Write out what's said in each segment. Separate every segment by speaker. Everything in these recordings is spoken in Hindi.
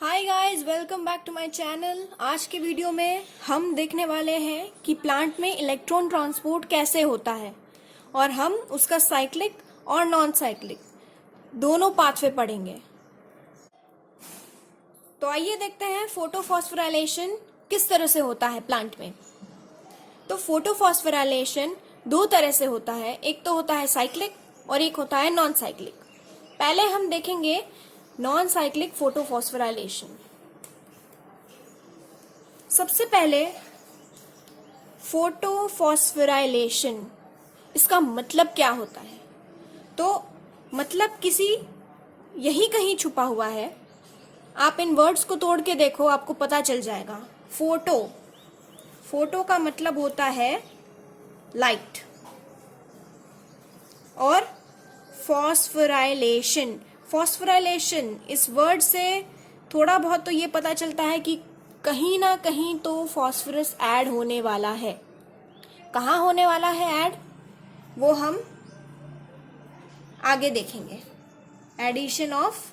Speaker 1: Hi guys, welcome back to my channel. आज के वीडियो में हम देखने वाले हैं कि प्लांट में इलेक्ट्रॉन ट्रांसपोर्ट कैसे होता है और हम उसका साइक्लिक और नॉन साइक्लिक दोनों पाथवे पढ़ेंगे। तो आइए देखते हैं फोटोफॉस्फोराइलेशन किस तरह से होता है प्लांट में। तो फोटोफॉस्फोराइलेशन दो तरह से होता है, एक तो होता है साइक्लिक और एक होता है नॉन साइक्लिक। पहले हम देखेंगे नॉन साइक्लिक फोटोफॉस्फोराइलेशन। सबसे पहले फोटोफॉस्फोराइलेशन, इसका मतलब क्या होता है? तो मतलब किसी यही कहीं छुपा हुआ है। आप इन वर्ड्स को तोड़ के देखो, आपको पता चल जाएगा। फोटो का मतलब होता है लाइट, और फॉस्फोराइलेशन इस वर्ड से थोड़ा बहुत तो ये पता चलता है कि कहीं ना कहीं तो फॉस्फोरस ऐड होने वाला है। कहाँ होने वाला है ऐड, वो हम आगे देखेंगे। Addition of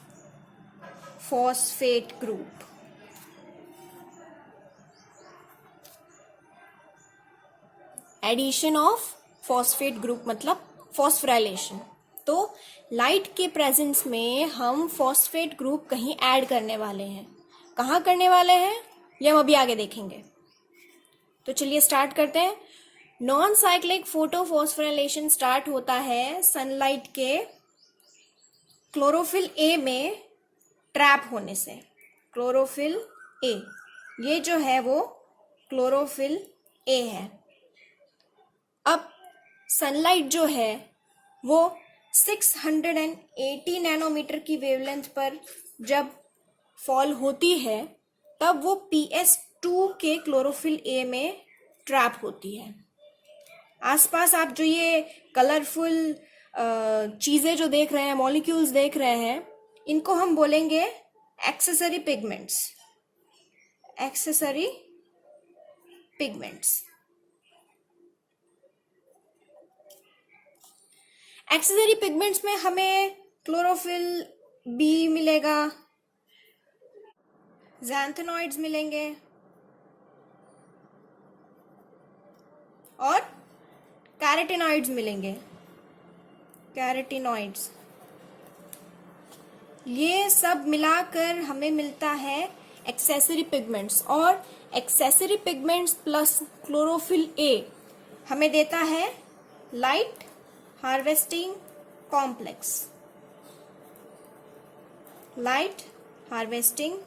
Speaker 1: phosphate group. Addition of phosphate group मतलब फॉस्फोराइलेशन। तो लाइट के प्रेजेंस में हम फॉस्फेट ग्रुप कहीं ऐड करने वाले हैं। कहाँ करने वाले हैं ये हम अभी आगे देखेंगे। तो चलिए स्टार्ट करते हैं। नॉन साइक्लिक फोटोफॉस्फोराइलेशन स्टार्ट होता है सनलाइट के क्लोरोफिल ए में ट्रैप होने से। क्लोरोफिल ए, ये जो है वो क्लोरोफिल ए है। अब सनलाइट जो है वो 680 नैनोमीटर की वेवलेंथ पर जब फॉल होती है तब वो PS2 के क्लोरोफिल ए में ट्रैप होती है। आसपास आप जो ये कलरफुल चीज़ें जो देख रहे हैं, मॉलिक्यूल्स देख रहे हैं, इनको हम बोलेंगे accessory pigments. Accessory pigments. Accessory pigments में हमें क्लोरोफिल बी मिलेगा, ज़ैंथेनॉइड्स मिलेंगे और कैरोटीनॉइड्स मिलेंगे। कैरोटीनॉइड्स, ये सब मिलाकर हमें मिलता है एक्सेसरी पिगमेंट्स। और accessory pigments plus chlorophyll A हमें देता है light harvesting complex. Light harvesting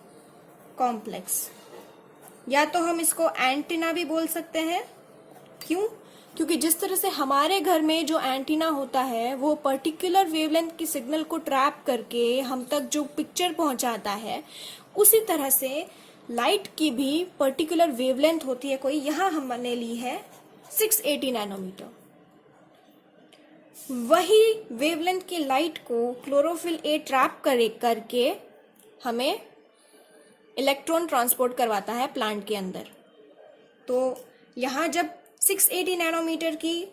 Speaker 1: complex, या तो हम इसको एंटीना भी बोल सकते हैं। क्यों? क्योंकि जिस तरह से हमारे घर में जो एंटीना होता है वो पर्टिकुलर वेवलेंथ की सिग्नल को ट्रैप करके हम तक जो पिक्चर पहुंचाता है, उसी तरह से लाइट की भी पर्टिकुलर वेवलेंथ होती है कोई। यहां हमने ली है 680 नैनोमीटर। वही वेवलेंथ की लाइट को क्लोरोफिल ए ट्रैप करके हमें इलेक्ट्रॉन ट्रांसपोर्ट करवाता है प्लांट के अंदर। तो यहाँ जब 680 नैनोमीटर की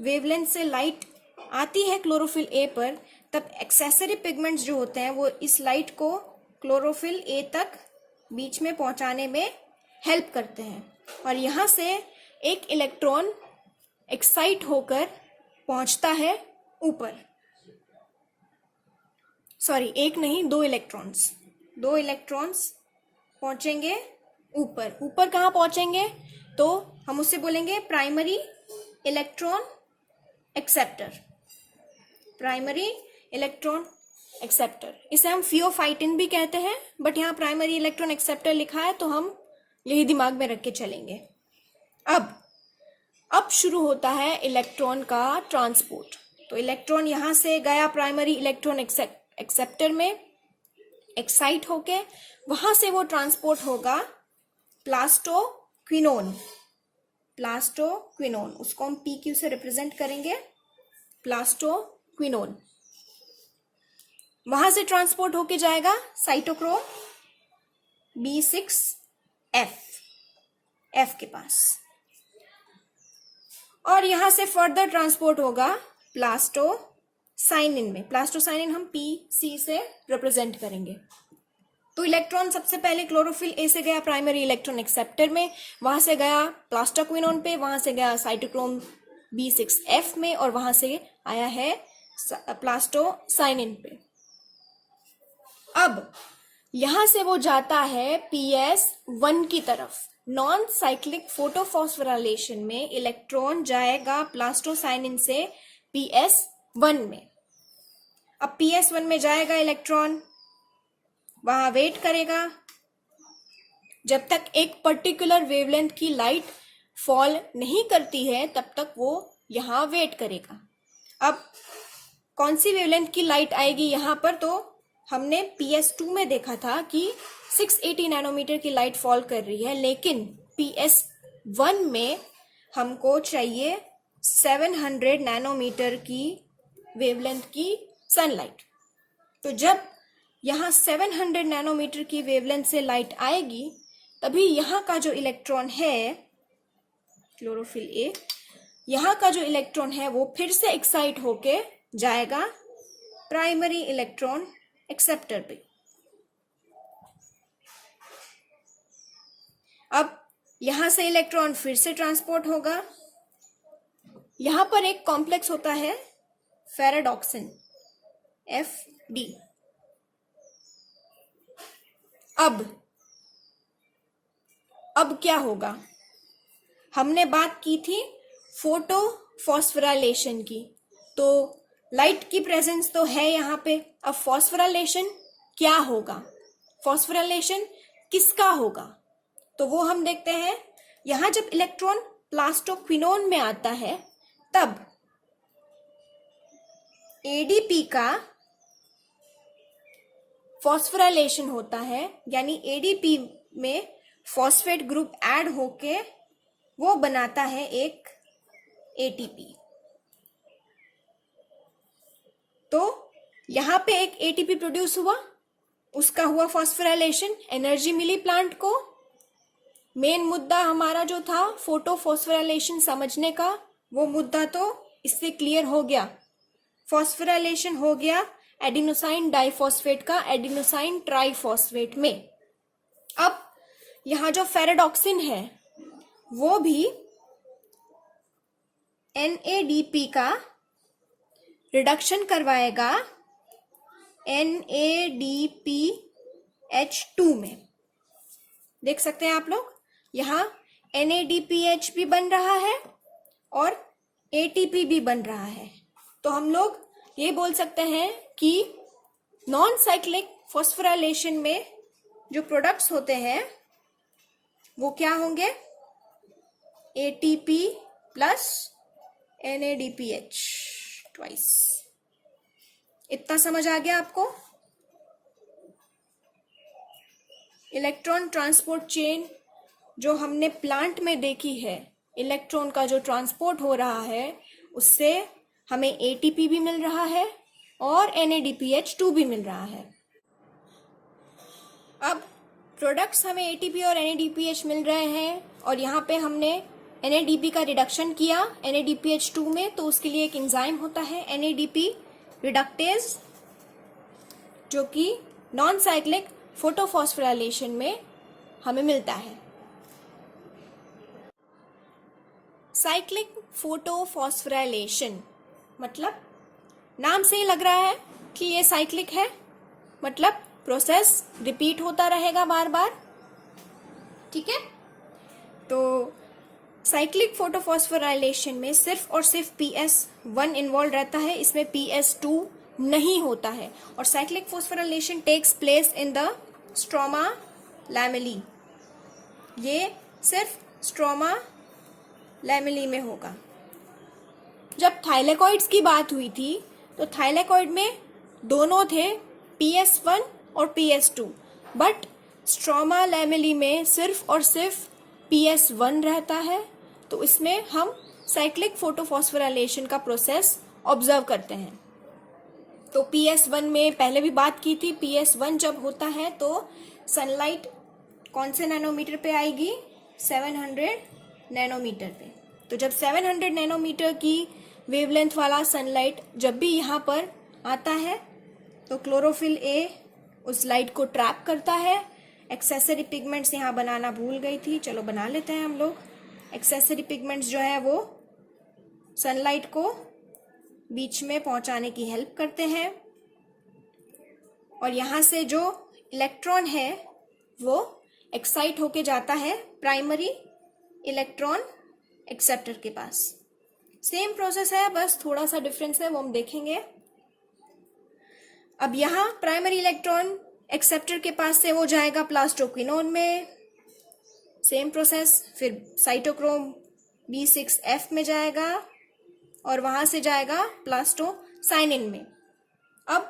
Speaker 1: वेवलेंथ से लाइट आती है क्लोरोफिल ए पर, तब एक्सेसरी पिगमेंट्स जो होते हैं वो इस लाइट को क्लोरोफिल ए तक बीच में पहुंचाने में हेल्प करते हैं। और यहाँ से एक इलेक्ट्रॉन एक्साइट होकर पहुंचता है ऊपर। सॉरी, एक नहीं, दो इलेक्ट्रॉन्स पहुंचेंगे ऊपर। ऊपर कहाँ पहुंचेंगे? तो हम उससे बोलेंगे primary electron acceptor. Primary electron acceptor, इसे हम फियोफाइटिन भी कहते हैं, बट यहाँ प्राइमरी इलेक्ट्रॉन एक्सेप्टर लिखा है तो हम यही दिमाग में रख के चलेंगे। अब शुरू होता है इलेक्ट्रॉन का ट्रांसपोर्ट। तो इलेक्ट्रॉन यहां से गया प्राइमरी इलेक्ट्रॉन एक्सेप्टर में, एक्साइट होके वहां से वो ट्रांसपोर्ट होगा प्लास्टोक्विनोन। उसको हम PQ से रिप्रेजेंट करेंगे, प्लास्टोक्विनोन। वहां से ट्रांसपोर्ट होके जाएगा साइटोक्रोम B6F के पास, और यहां से फर्दर ट्रांसपोर्ट होगा प्लास्टोसाइनिन में। प्लास्टोसाइनिन हम PC से रिप्रेजेंट करेंगे। तो इलेक्ट्रॉन सबसे पहले क्लोरोफिल ए से गया प्राइमरी इलेक्ट्रॉन एक्सेप्टर में, वहां से गया प्लास्टोक्विनोन पे, वहां से गया साइटोक्रोम B6F में, और वहां से आया है प्लास्टोसाइनिन पे। अब यहां से वो जाता है PS1 की तरफ। नॉन साइक्लिक फोटोफॉस्फोराइलेशन में इलेक्ट्रॉन जाएगा प्लास्टोसाइनिन से PS1 में। अब PS1 में जाएगा इलेक्ट्रॉन, वहां वेट करेगा जब तक एक पर्टिकुलर वेवलेंथ की लाइट फॉल नहीं करती है, तब तक वो यहां वेट करेगा। अब कौन सी वेवलेंथ की लाइट आएगी यहां पर, तो हमने PS2 में देखा था कि 680 नैनोमीटर की लाइट फॉल कर रही है, लेकिन PS1 में हमको चाहिए 700 नैनोमीटर की वेवलेंथ की सनलाइट। तो जब यहाँ 700 नैनोमीटर की वेवलेंथ से लाइट आएगी, तभी यहाँ का जो इलेक्ट्रॉन है क्लोरोफिल ए, यहाँ का जो इलेक्ट्रॉन है वो फिर से एक्साइट होके जाएगा प्राइमरी इलेक्ट्रॉन एक्सेप्टर पे। अब यहां से इलेक्ट्रॉन फिर से ट्रांसपोर्ट होगा। यहां पर एक कॉम्प्लेक्स होता है फेराडॉक्सिन FD। अब क्या होगा, हमने बात की थी फोटो फॉस्फोराइलेशन की, तो लाइट की प्रेजेंस तो है यहाँ पे। अब फॉस्फोराइलेशन क्या होगा, फॉस्फोराइलेशन किसका होगा, तो वो हम देखते हैं। यहां जब इलेक्ट्रॉन प्लास्टोक्विनोन में आता है, तब ADP का फॉस्फोराइलेशन होता है, यानी ADP में फॉस्फेट ग्रुप ऐड होके वो बनाता है एक ATP। तो यहां पे एक ATP प्रोड्यूस हुआ, उसका हुआ फॉस्फोराइलेशन, एनर्जी मिली प्लांट को। मेन मुद्दा हमारा जो था फोटो फॉस्फोराइलेशन समझने का, वो मुद्दा तो इससे क्लियर हो गया। फॉस्फोराइलेशन हो गया एडिनोसाइन डाइफॉस्फेट का एडिनोसाइन ट्राइफॉस्फेट में। अब यहां जो फेराडॉक्सिन है वो भी NADP का रिडक्शन करवाएगा NADPH2 में। देख सकते हैं आप लोग, यहां NADPH भी बन रहा है और ATP भी बन रहा है। तो हम लोग ये बोल सकते हैं कि नॉन साइक्लिक फॉस्फोराइलेशन में जो प्रोडक्ट्स होते हैं वो क्या होंगे, ATP प्लस NADPH ट्वाइस। इतना समझ आ गया आपको। इलेक्ट्रॉन ट्रांसपोर्ट चेन जो हमने प्लांट में देखी है, इलेक्ट्रॉन का जो ट्रांसपोर्ट हो रहा है उससे हमें ATP भी मिल रहा है और NADPH2 भी मिल रहा है। अब प्रोडक्ट्स हमें ATP और NADPH मिल रहे हैं, और यहाँ पे हमने NADP का रिडक्शन किया NADPH2 में, तो उसके लिए एक एंजाइम होता है NADP रिडक्टेज, जो कि नॉन साइक्लिक फोटोफॉस्फोराइलेशन में हमें मिलता है। साइक्लिक फोटोफॉस्फोराइलेशन मतलब नाम से ही लग रहा है कि ये साइक्लिक है, मतलब प्रोसेस रिपीट होता रहेगा बार बार। ठीक है, तो साइक्लिक फोटोफॉस्फोराइलेशन में सिर्फ और सिर्फ PS1 इन्वॉल्व रहता है, इसमें PS2 नहीं होता है। और cyclic phosphorylation takes place in the stroma lamellae, ये सिर्फ स्ट्रोमा लैमेली में होगा। जब थाइलेकॉइड्स की बात हुई थी तो थाइलेकॉइड में दोनों थे, PS1 और PS2, बट स्ट्रोमा लैमेली में सिर्फ और सिर्फ PS1 रहता है। तो इसमें हम साइक्लिक फोटोफॉस्फोराइलेशन का प्रोसेस ऑब्जर्व करते हैं। तो PS1 में पहले भी बात की थी, PS1 जब होता है तो सनलाइट कौन से नैनोमीटर पे आएगी, 700 नैनोमीटर पे। तो जब 700 नैनोमीटर की वेवलेंथ वाला सनलाइट जब भी यहाँ पर आता है तो क्लोरोफिल ए उस लाइट को ट्रैप करता है। एक्सेसरी पिगमेंट्स यहाँ बनाना भूल गई थी, चलो बना लेते हैं हम लोग। एक्सेसरी पिगमेंट्स जो है वो सनलाइट को बीच में पहुंचाने की हेल्प करते हैं, और यहाँ से जो इलेक्ट्रॉन है वो एक्साइट होके जाता है प्राइमरी इलेक्ट्रॉन एक्सेप्टर के पास। सेम प्रोसेस है, बस थोड़ा सा डिफरेंस है, वो हम देखेंगे। अब यहाँ प्राइमरी इलेक्ट्रॉन एक्सेप्टर के पास से वो जाएगा प्लास्टोक्विनोन में, सेम प्रोसेस। फिर साइटोक्रोम B6F में जाएगा और वहां से जाएगा प्लास्टोसाइनिन में। अब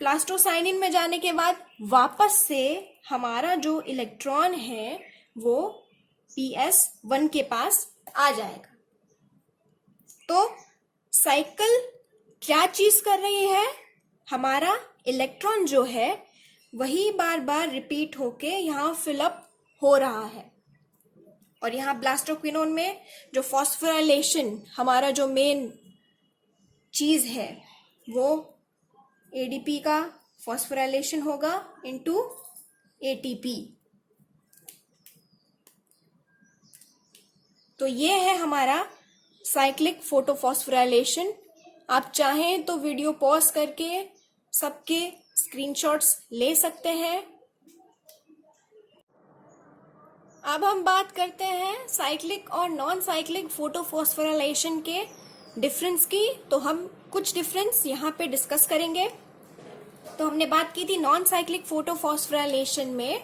Speaker 1: प्लास्टोसाइनिन में जाने के बाद वापस से हमारा जो इलेक्ट्रॉन है वो PS1 के पास आ जाएगा। तो साइकिल क्या चीज कर रही है, हमारा इलेक्ट्रॉन जो है वही बार बार रिपीट होके यहाँ फिलअप हो रहा है। और यहाँ प्लास्टोक्विनोन में जो फॉस्फोराइलेशन हमारा जो मेन चीज है वो ADP का फॉस्फोराइलेशन होगा इनटू ATP। तो ये है हमारा साइक्लिक फोटोफॉस्फोराइलेशन। आप चाहें तो वीडियो पॉज करके सबके स्क्रीनशॉट्स ले सकते हैं। अब हम बात करते हैं साइक्लिक और नॉन साइक्लिक फोटोफॉस्फोराइलेशन के डिफरेंस की। तो हम कुछ डिफरेंस यहाँ पे डिस्कस करेंगे। तो हमने बात की थी नॉन साइक्लिक फोटोफॉस्फोराइलेशन में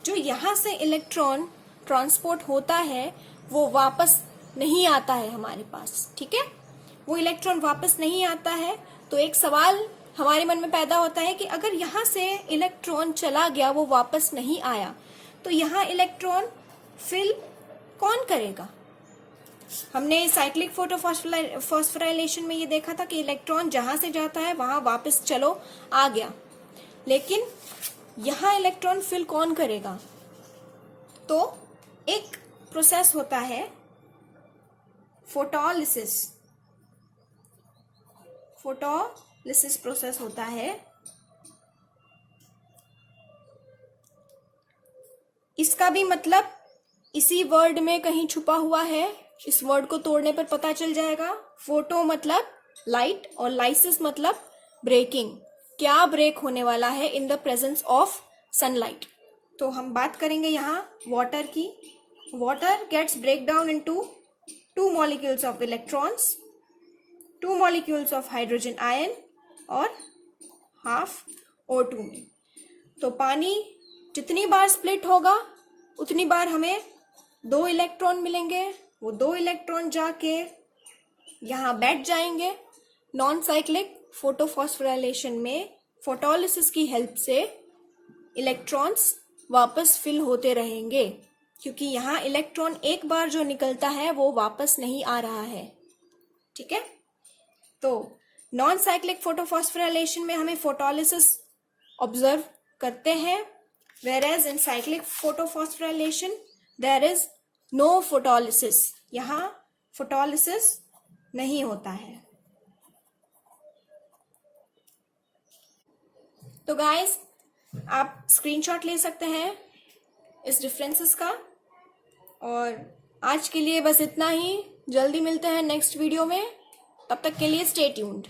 Speaker 1: जो यहाँ से इलेक्ट्रॉन ट्रांसपोर्ट होता है वो वापस नहीं आता है हमारे पास, ठीक है। वो इलेक्ट्रॉन वापस नहीं आता है। तो एक सवाल हमारे मन में पैदा होता है कि अगर यहाँ से इलेक्ट्रॉन चला गया, वो वापस नहीं आया, तो यहाँ इलेक्ट्रॉन फिल कौन करेगा। हमने साइक्लिक फोटोफॉस्फोराइलेशन में ये देखा था कि इलेक्ट्रॉन जहां से जाता है वहां वापस चलो आ गया, लेकिन यहाँ इलेक्ट्रॉन फिल कौन करेगा। तो एक प्रोसेस होता है फोटोलिसिस। फोटोलिसिस प्रोसेस होता है। इसका भी मतलब इसी वर्ड में कहीं छुपा हुआ है, इस वर्ड को तोड़ने पर पता चल जाएगा। फोटो मतलब लाइट और लाइसिस मतलब ब्रेकिंग। क्या ब्रेक होने वाला है in the presence of sunlight. तो हम बात करेंगे यहाँ वाटर की। Water gets break down into 2 molecules of electrons, 2 molecules of hydrogen ion और half O2 में। तो पानी जितनी बार स्प्लिट होगा उतनी बार हमें 2 इलेक्ट्रॉन मिलेंगे। वो 2 इलेक्ट्रॉन जाके यहाँ बैठ जाएंगे। नॉन साइक्लिक फोटोफॉस्फोराइलेशन में फोटोलिसिस की हेल्प से इलेक्ट्रॉन्स वापस फिल होते रहेंगे, क्योंकि यहाँ इलेक्ट्रॉन एक बार जो निकलता है वो वापस नहीं आ रहा है, ठीक है। तो नॉन साइक्लिक फोटोफॉस्फोराइलेशन में हमें फोटोलिसिस ऑब्जर्व करते हैं, whereas in cyclic photophosphorilation there is no photolysis। यहाँ फोटोलिसिस नहीं होता है। तो गाइस आप स्क्रीनशॉट ले सकते हैं इस डिफरेंसेस का। और आज के लिए बस इतना ही। जल्दी मिलते हैं नेक्स्ट वीडियो में, तब तक के लिए स्टे ट्यून्ड।